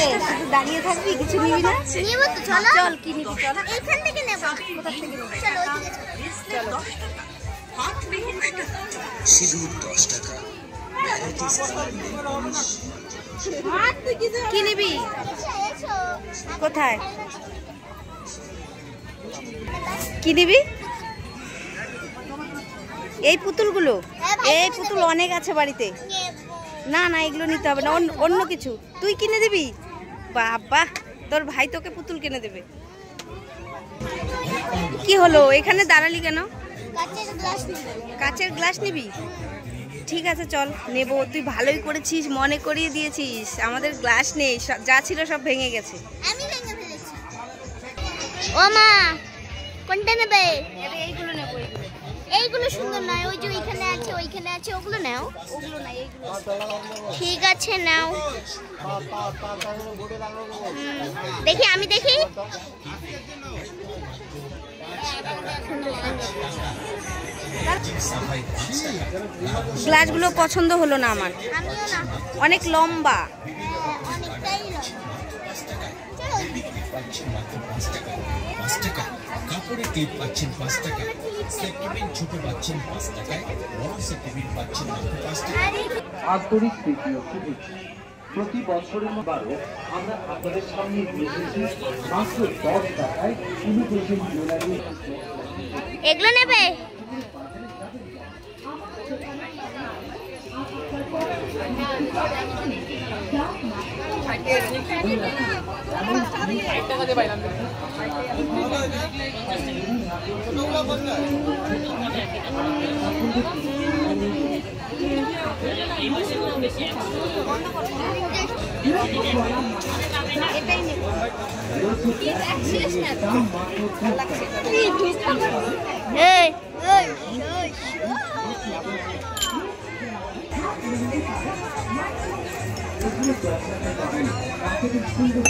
রে শুধু দাঁড়িয়ে থাকবি কিছু নিবি না? নিব তো, চলো। চল কি নিবি চল। এইখান থেকে নেব। কোথা থেকে নিবি? চলো ওইদিকে চলো। সিঁদুর 10 টাকা। কি নিবি? এসো। কোথায় কি নিবি? এই পুতুলগুলো? এই পুতুল অনেক আছে বাড়িতে। না না এগুলো নিতে হবে না, অন্য কিছু তুই কিনে দিবি। বাবা তোর ভাই তোকে পুতুল কিনে দেবে। কি হলো এখানে দাঁড়ালি কেন? কাচের গ্লাস নিবি? ঠিক আছে চল নেবো। তুই ভালোই করেছিস, মনে করিয়ে দিয়েছিস। আমাদের গ্লাস নেই, যা ছিল সব ভেঙে গেছে। আমি ভেঙে ফেলেছি। ও মা কোনটা নেবে? এইগুলো নেবো। এইগুলো সুন্দর নয়, ওই যে ওইখানে আছে ওগুলো নাও। ওগুলো না এইগুলো। ঠিক আছে নাও। দেখি আমি দেখি। গ্লাসগুলো পছন্দ হলো না আমার, আমিও না। অনেক লম্বা। অনেকটাই কাপড়ের ক্লিপ পাচ্ছেন 5 টাকা, সেপ্টিপিন ছোট পাচ্ছেন 5 টাকায়, বড় সেপ্টিপিন পাচ্ছেন মাত্র 5 টাকায়। আন্তরিক প্রীতি ও শুভেচ্ছা। প্রতি বছরের মতো আমরা আপনাদের সামনে নিয়ে এসেছি মাত্র 10 টাকায় ইমিগ্রেশন জুয়েলারি। এগুলো নেবে? এটাই নেবো। এই সুন্দর সুন্দর